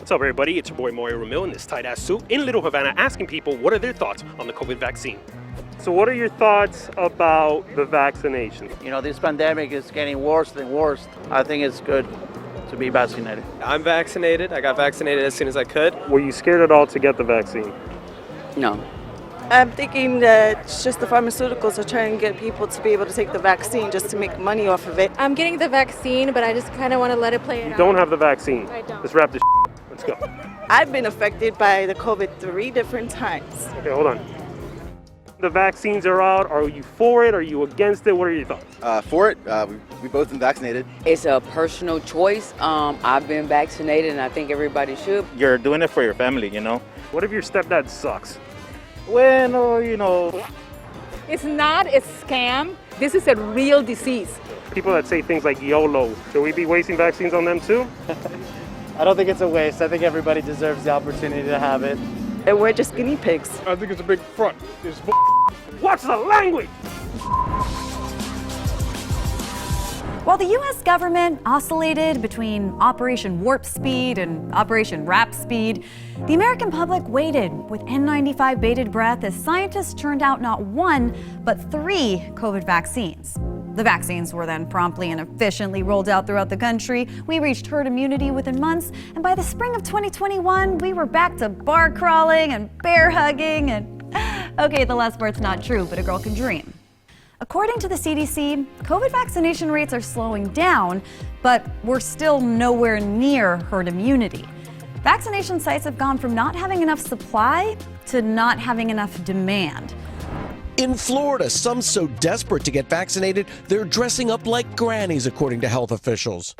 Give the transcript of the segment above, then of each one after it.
What's up, everybody? It's your boy Mario Ramil in this tight-ass suit in Little Havana, asking people what are their thoughts on the COVID vaccine. So what are your thoughts about the vaccination? You know, this pandemic is getting worse and worse. I think it's good to be vaccinated. I'm vaccinated. I got vaccinated as soon as I could. Were you scared at all to get the vaccine? No. I'm thinking that it's just the pharmaceuticals are trying to get people to be able to take the vaccine just to make money off of it. I'm getting the vaccine, but I just kind of want to let it play it out. You don't have the vaccine. I don't. Let's wrap this Let's go. I've been affected by the COVID 3 different times. Okay, hold on. The vaccines are out. Are you for it? Are you against it? What are your thoughts? For it. We both been vaccinated. It's a personal choice. I've been vaccinated, and I think everybody should. You're doing it for your family, you know? What if your stepdad sucks? Well, you know. It's not a scam. This is a real disease. People that say things like YOLO, should we be wasting vaccines on them too? I don't think it's a waste. I think everybody deserves the opportunity to have it. And we're just guinea pigs. I think it's a big front. It's What's the language? While the U.S. government oscillated between Operation Warp Speed and Operation Rap Speed, the American public waited with N95 bated breath as scientists churned out not one, but 3 COVID vaccines. The vaccines were then promptly and efficiently rolled out throughout the country. We reached herd immunity within months, and by the spring of 2021, we were back to bar crawling and bear hugging and, okay, the last part's not true, but a girl can dream. According to the CDC, COVID vaccination rates are slowing down, but we're still nowhere near herd immunity. Vaccination sites have gone from not having enough supply to not having enough demand. In Florida, some so desperate to get vaccinated, they're dressing up like grannies, according to health officials.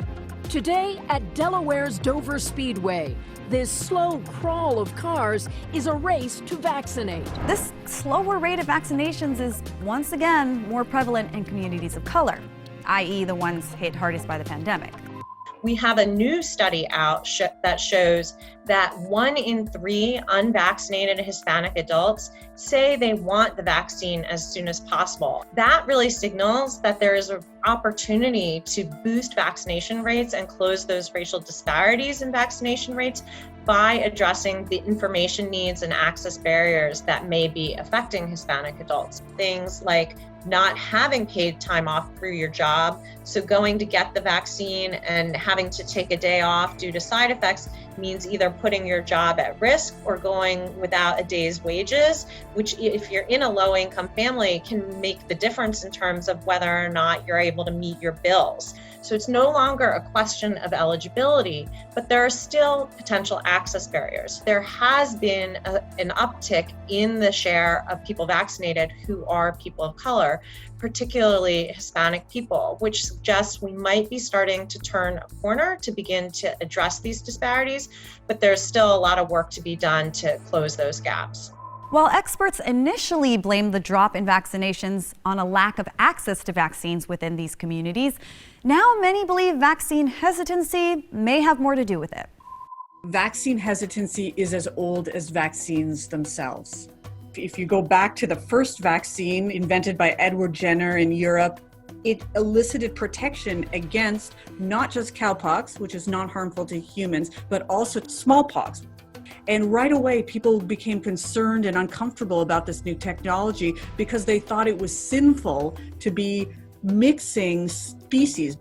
Today at Delaware's Dover Speedway, this slow crawl of cars is a race to vaccinate. This slower rate of vaccinations is once again more prevalent in communities of color, i.e. the ones hit hardest by the pandemic. We have a new study out that shows that 1 in 3 unvaccinated Hispanic adults say they want the vaccine as soon as possible. That really signals that there is an opportunity to boost vaccination rates and close those racial disparities in vaccination rates by addressing the information needs and access barriers that may be affecting Hispanic adults. Things like not having paid time off through your job, so going to get the vaccine and having to take a day off due to side effects means either putting your job at risk or going without a day's wages, which if you're in a low-income family can make the difference in terms of whether or not you're able to meet your bills. So it's no longer a question of eligibility, but there are still potential access barriers. There has been an uptick in the share of people vaccinated who are people of color, particularly Hispanic people, which suggests we might be starting to turn a corner to begin to address these disparities, but there's still a lot of work to be done to close those gaps. While experts initially blamed the drop in vaccinations on a lack of access to vaccines within these communities, now many believe vaccine hesitancy may have more to do with it. Vaccine hesitancy is as old as vaccines themselves. If you go back to the first vaccine invented by Edward Jenner in Europe, it elicited protection against not just cowpox, which is not harmful to humans, but also smallpox. And right away, people became concerned and uncomfortable about this new technology because they thought it was sinful to be mixing species.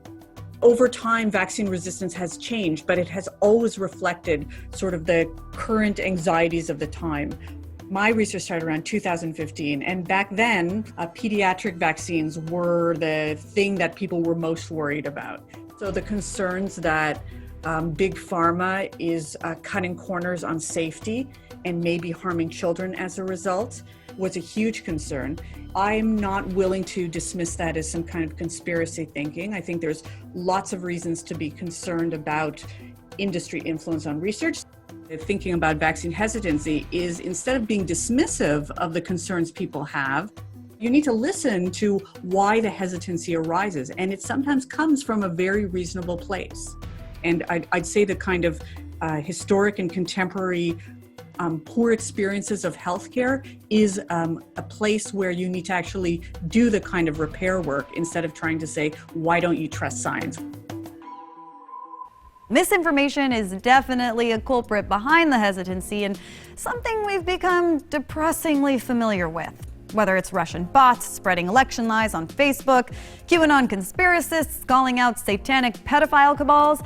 Over time, vaccine resistance has changed, but it has always reflected sort of the current anxieties of the time. My research started around 2015, and back then, pediatric vaccines were the thing that people were most worried about. So the concerns that Big Pharma is cutting corners on safety and maybe harming children as a result was a huge concern. I'm not willing to dismiss that as some kind of conspiracy thinking. I think there's lots of reasons to be concerned about industry influence on research. Thinking about vaccine hesitancy is, instead of being dismissive of the concerns people have, you need to listen to why the hesitancy arises. And it sometimes comes from a very reasonable place. And I'd say the kind of historic and contemporary poor experiences of healthcare is a place where you need to actually do the kind of repair work instead of trying to say, why don't you trust science? Misinformation is definitely a culprit behind the hesitancy and something we've become depressingly familiar with. Whether it's Russian bots spreading election lies on Facebook, QAnon conspiracists calling out satanic pedophile cabals,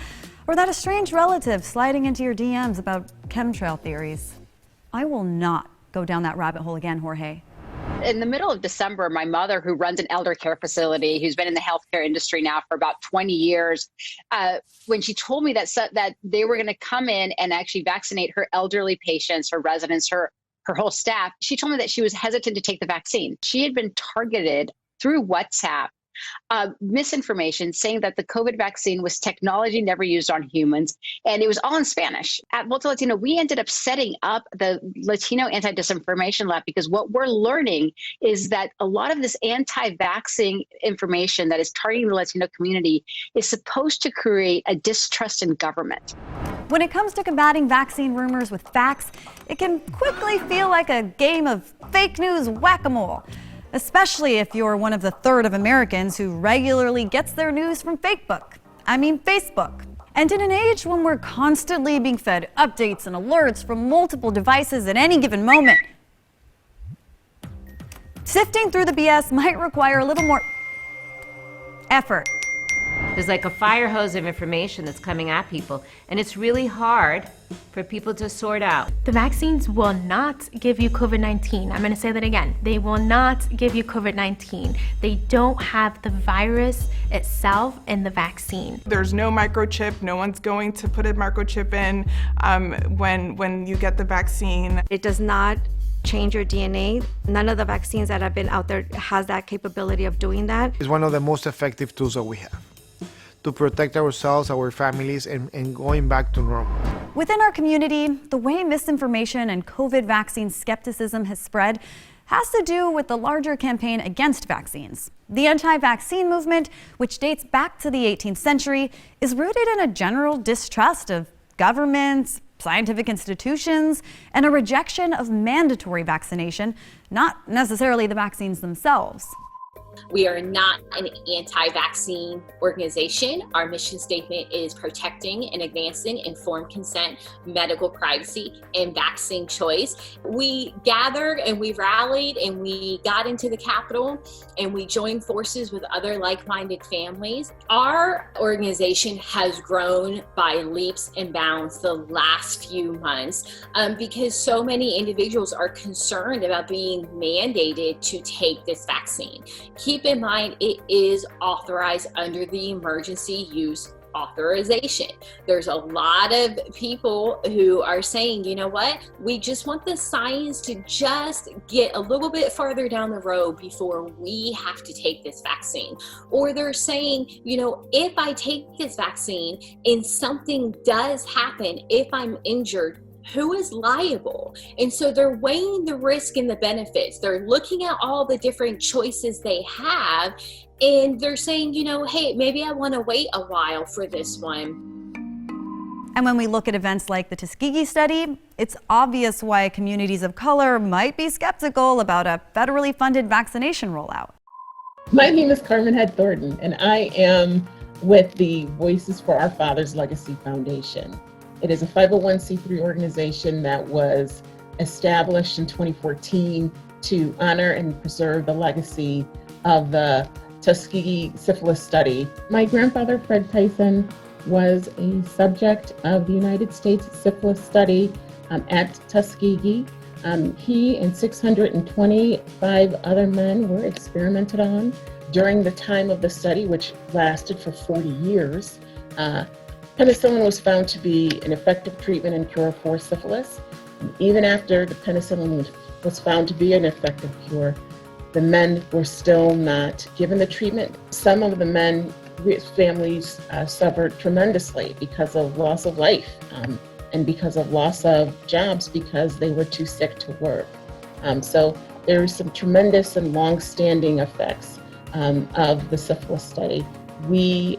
or that estranged relative sliding into your DMs about chemtrail theories. I will not go down that rabbit hole again, Jorge. In the middle of December, my mother, who runs an elder care facility, who's been in the healthcare industry now for about 20 years, when she told me that they were going to come in and actually vaccinate her elderly patients, her residents, her whole staff, she told me that she was hesitant to take the vaccine. She had been targeted through WhatsApp, misinformation saying that the COVID vaccine was technology never used on humans, and it was all in Spanish. At Multi Latino, we ended up setting up the Latino Anti-Disinformation Lab because what we're learning is that a lot of this anti-vaxxing information that is targeting the Latino community is supposed to create a distrust in government. When it comes to combating vaccine rumors with facts, it can quickly feel like a game of fake news whack-a-mole, especially if you're one of the third of Americans who regularly gets their news from Facebook. And in an age when we're constantly being fed updates and alerts from multiple devices at any given moment, sifting through the BS might require a little more effort. There's like a fire hose of information that's coming at people, and it's really hard for people to sort out. The vaccines will not give you COVID-19. I'm going to say that again. They will not give you COVID-19. They don't have the virus itself in the vaccine. There's no microchip. No one's going to put a microchip in when you get the vaccine. It does not change your DNA. None of the vaccines that have been out there has that capability of doing that. It's one of the most effective tools that we have to protect ourselves, our families, and going back to normal. Within our community, the way misinformation and COVID vaccine skepticism has spread has to do with the larger campaign against vaccines. The Anti-Vaccine Movement, which dates back to the 18th century, is rooted in a general distrust of governments, scientific institutions, and a rejection of mandatory vaccination, not necessarily the vaccines themselves. We are not an anti-vaccine organization. Our mission statement is protecting and advancing informed consent, medical privacy, and vaccine choice. We gathered and we rallied and we got into the Capitol and we joined forces with other like-minded families. Our organization has grown by leaps and bounds the last few months because so many individuals are concerned about being mandated to take this vaccine. Keep in mind, it is authorized under the emergency use authorization. There's a lot of people who are saying, you know what, we just want the science to just get a little bit farther down the road before we have to take this vaccine. Or they're saying, you know, if I take this vaccine and something does happen, if I'm injured, who is liable? And so they're weighing the risk and the benefits. They're looking at all the different choices they have, and they're saying, you know, hey, maybe I want to wait a while for this one. And when we look at events like the Tuskegee Study, it's obvious why communities of color might be skeptical about a federally funded vaccination rollout. My name is Carmen Head Thornton, and I am with the Voices for Our Fathers Legacy Foundation. It is a 501c3 organization that was established in 2014 to honor and preserve the legacy of the Tuskegee Syphilis Study. My grandfather, Fred Tyson, was a subject of the United States Syphilis Study at Tuskegee. He and 625 other men were experimented on during the time of the study, which lasted for 40 years. Penicillin was found to be an effective treatment and cure for syphilis. Even after the penicillin was found to be an effective cure, the men were still not given the treatment. Some of the men, families suffered tremendously because of loss of life and because of loss of jobs because they were too sick to work. So there are some tremendous and long-standing effects of the syphilis study. We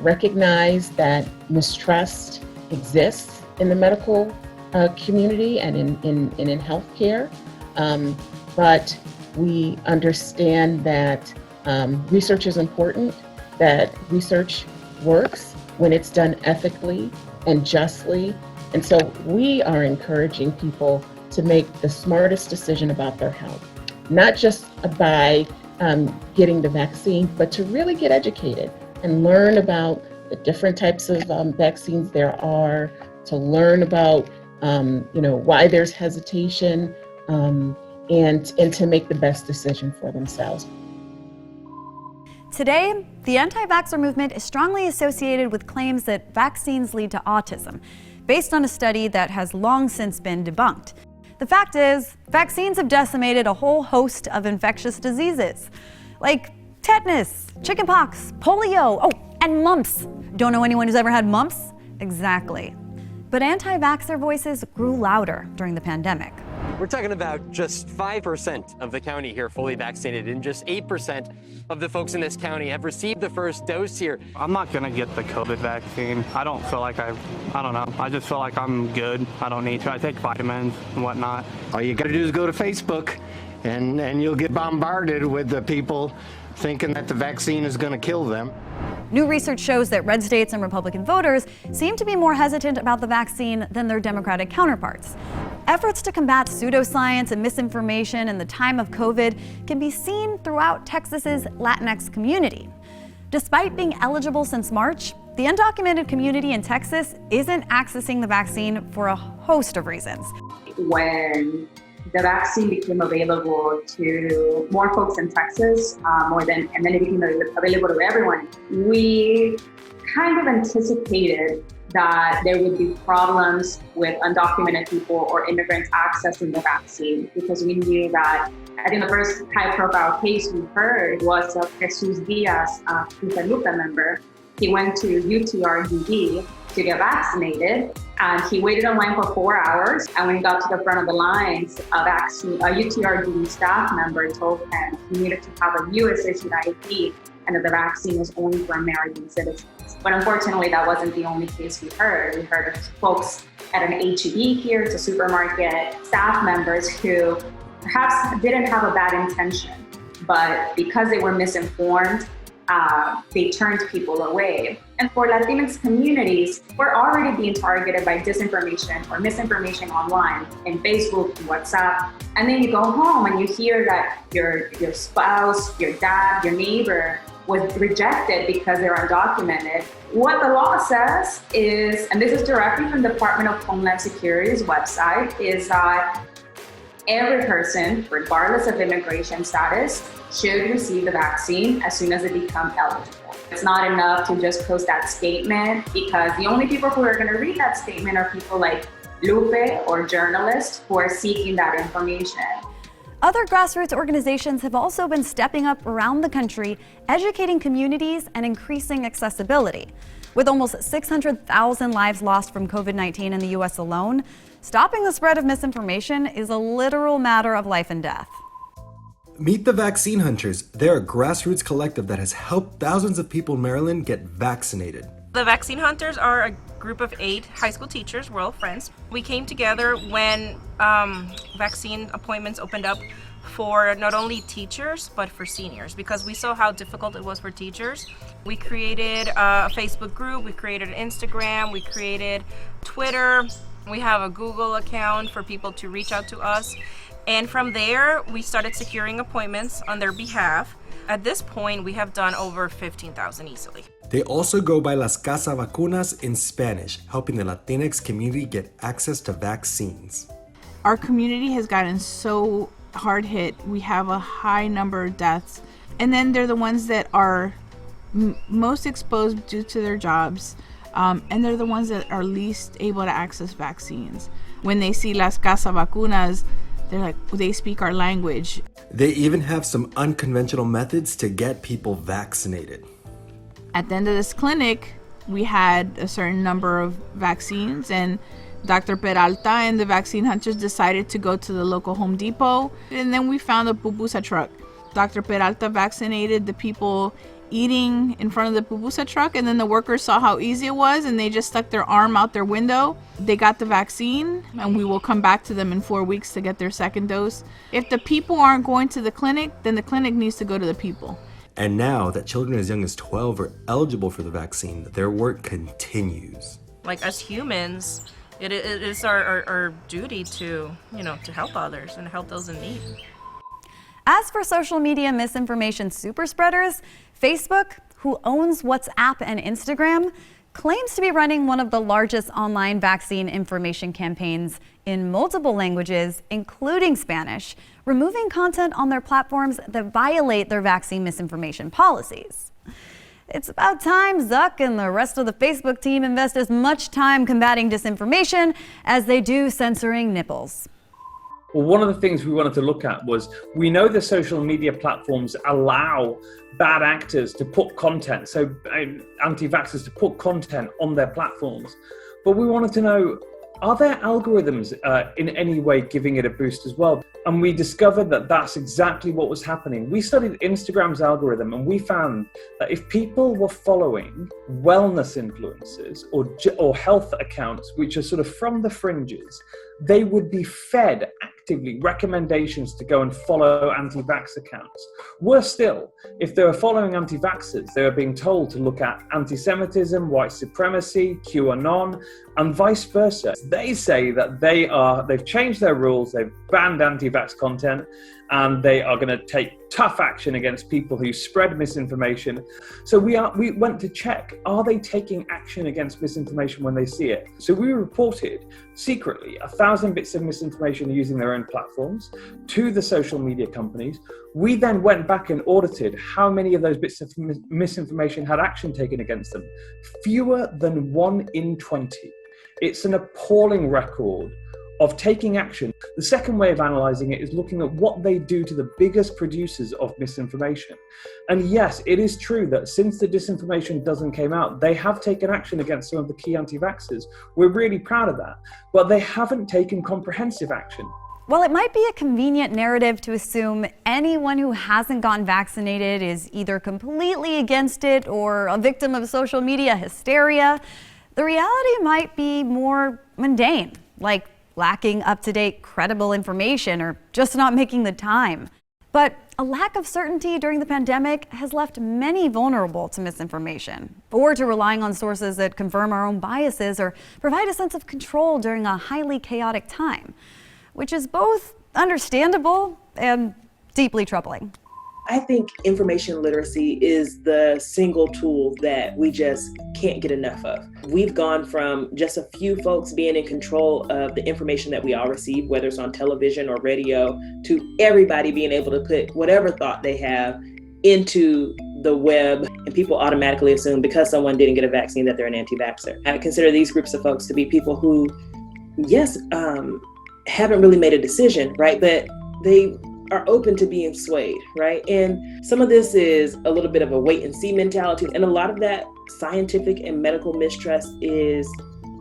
recognize that mistrust exists in the medical community and in healthcare, but we understand that research is important, that research works, when it's done ethically and justly. And so we are encouraging people to make the smartest decision about their health, not just by getting the vaccine, but to really get educated and learn about the different types of vaccines there are, to learn about why there's hesitation, and to make the best decision for themselves. Today, the anti-vaxxer movement is strongly associated with claims that vaccines lead to autism, based on a study that has long since been debunked. The fact is, vaccines have decimated a whole host of infectious diseases, like tetanus, chickenpox, polio, and mumps. Don't know anyone who's ever had mumps? Exactly. But anti-vaxxer voices grew louder during the pandemic. We're talking about just 5% of the county here fully vaccinated, and just 8% of the folks in this county have received the first dose here. I'm not gonna get the COVID vaccine. I don't feel like I don't know. I just feel like I'm good. I don't need to. I take vitamins and whatnot. All you gotta do is go to Facebook and you'll get bombarded with the people thinking that the vaccine is gonna kill them. New research shows that red states and Republican voters seem to be more hesitant about the vaccine than their Democratic counterparts. Efforts to combat pseudoscience and misinformation in the time of COVID can be seen throughout Texas's Latinx community. Despite being eligible since March, the undocumented community in Texas isn't accessing the vaccine for a host of reasons. When the vaccine became available to more folks in Texas, and then it became available to everyone, we kind of anticipated that there would be problems with undocumented people or immigrants accessing the vaccine, because we knew that, I think the first high-profile case we heard was of Jesus Diaz, who's a LUPA member. He went to UTRGV to get vaccinated, and he waited in line for 4 hours. And when he got to the front of the lines, a UTRGV staff member told him he needed to have a U.S.-issued ID and that the vaccine was only for American citizens. But unfortunately, that wasn't the only case we heard. We heard of folks at an H-E-B here, to supermarket, staff members who perhaps didn't have a bad intention, but because they were misinformed, they turned people away. And for Latinx communities, we're already being targeted by disinformation or misinformation online, in Facebook, in WhatsApp. And then you go home and you hear that your spouse, your dad, your neighbor was rejected because they're undocumented. What the law says is, and this is directly from the Department of Homeland Security's website, is that every person, regardless of immigration status, should receive the vaccine as soon as they become eligible. It's not enough to just post that statement, because the only people who are going to read that statement are people like Lupe or journalists who are seeking that information. Other grassroots organizations have also been stepping up around the country, educating communities and increasing accessibility. With almost 600,000 lives lost from COVID-19 in the U.S. alone, stopping the spread of misinformation is a literal matter of life and death. Meet the Vaccine Hunters. They're a grassroots collective that has helped thousands of people in Maryland get vaccinated. The Vaccine Hunters are a group of 8 high school teachers. We're all friends. We came together when vaccine appointments opened up for not only teachers, but for seniors, because we saw how difficult it was for teachers. We created a Facebook group, we created Instagram, we created Twitter. We have a Google account for people to reach out to us. And from there, we started securing appointments on their behalf. At this point, we have done over 15,000 easily. They also go by Las Casa Vacunas in Spanish, helping the Latinx community get access to vaccines. Our community has gotten so hard hit. We have a high number of deaths. And then they're the ones that are most exposed due to their jobs. And they're the ones that are least able to access vaccines. When they see Las Casa Vacunas, they're like, they speak our language. They even have some unconventional methods to get people vaccinated. At the end of this clinic, we had a certain number of vaccines, and Dr. Peralta and the Vaccine Hunters decided to go to the local Home Depot, and then we found a pupusa truck. Dr. Peralta vaccinated the people eating in front of the pupusa truck, and then the workers saw how easy it was, and they just stuck their arm out their window. They got the vaccine, and we will come back to them in 4 weeks to get their second dose. If the people aren't going to the clinic, then the clinic needs to go to the people. And now that children as young as 12 are eligible for the vaccine, their work continues. Like, as humans, it is our duty to, to help others and help those in need. As for social media misinformation super spreaders, Facebook, who owns WhatsApp and Instagram, claims to be running one of the largest online vaccine information campaigns in multiple languages, including Spanish, removing content on their platforms that violate their vaccine misinformation policies. It's about time Zuck and the rest of the Facebook team invest as much time combating disinformation as they do censoring nipples. Well, one of the things we wanted to look at was, we know the social media platforms allow bad actors to put content, so anti-vaxxers to put content on their platforms. But we wanted to know, are there algorithms in any way giving it a boost as well? And we discovered that that's exactly what was happening. We studied Instagram's algorithm, and we found that if people were following wellness influencers or health accounts, which are sort of from the fringes, they would be fed actively recommendations to go and follow anti-vax accounts. Worse still, if they were following anti-vaxxers, they were being told to look at anti-Semitism, white supremacy, QAnon, and vice versa. They say that they've changed their rules, they've banned anti-vax content, and they are going to take tough action against people who spread misinformation. So we went to check, are they taking action against misinformation when they see it? So we reported secretly 1,000 bits of misinformation using their own platforms to the social media companies. We then went back and audited how many of those bits of misinformation had action taken against them. Fewer than 1 in 20. It's an appalling record of taking action. The second way of analysing it is looking at what they do to the biggest producers of misinformation. And yes, it is true that since the disinformation dozen came out, they have taken action against some of the key anti-vaxxers. We're really proud of that, but they haven't taken comprehensive action. While it might be a convenient narrative to assume anyone who hasn't gotten vaccinated is either completely against it or a victim of social media hysteria, the reality might be more mundane, like lacking up-to-date, credible information or just not making the time. But a lack of certainty during the pandemic has left many vulnerable to misinformation or to relying on sources that confirm our own biases or provide a sense of control during a highly chaotic time, which is both understandable and deeply troubling. I think information literacy is the single tool that we just can't get enough of. We've gone from just a few folks being in control of the information that we all receive, whether it's on television or radio, to everybody being able to put whatever thought they have into the web, and people automatically assume because someone didn't get a vaccine that they're an anti-vaxxer. I consider these groups of folks to be people who, yes, haven't really made a decision, right? But they are open to being swayed, right? And some of this is a little bit of a wait and see mentality. And a lot of that scientific and medical mistrust is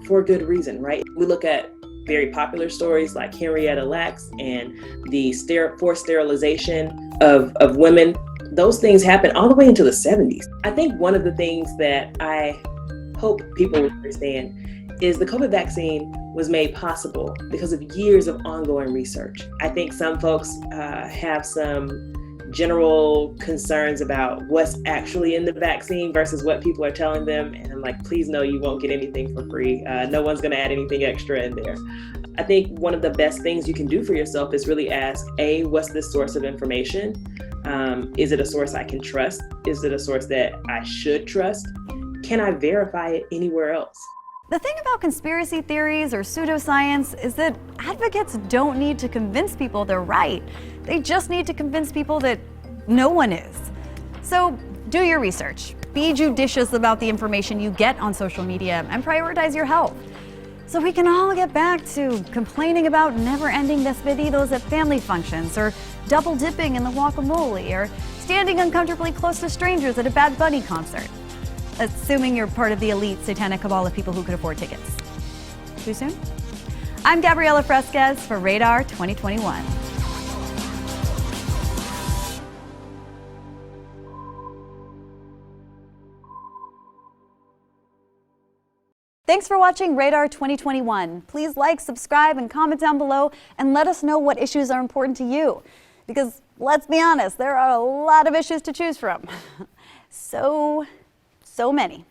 for good reason, right? We look at very popular stories like Henrietta Lacks and the forced sterilization of women. Those things happened all the way into the 70s. I think one of the things that I hope people will understand is the COVID vaccine was made possible because of years of ongoing research. I think some folks have some general concerns about what's actually in the vaccine versus what people are telling them. And I'm like, please know you won't get anything for free. No one's gonna add anything extra in there. I think one of the best things you can do for yourself is really ask, A, what's this source of information? Is it a source I can trust? Is it a source that I should trust? Can I verify it anywhere else? The thing about conspiracy theories or pseudoscience is that advocates don't need to convince people they're right. They just need to convince people that no one is. So do your research. Be judicious about the information you get on social media and prioritize your health. So we can all get back to complaining about never-ending despedidos at family functions, or double dipping in the guacamole, or standing uncomfortably close to strangers at a Bad Bunny concert. Assuming you're part of the elite satanic cabal of people who could afford tickets. Too soon? I'm Gabriela Fresquez for Radar 2021. Thanks for watching Radar 2021. Please like, subscribe, and comment down below and let us know what issues are important to you. Because let's be honest, there are a lot of issues to choose from. So many.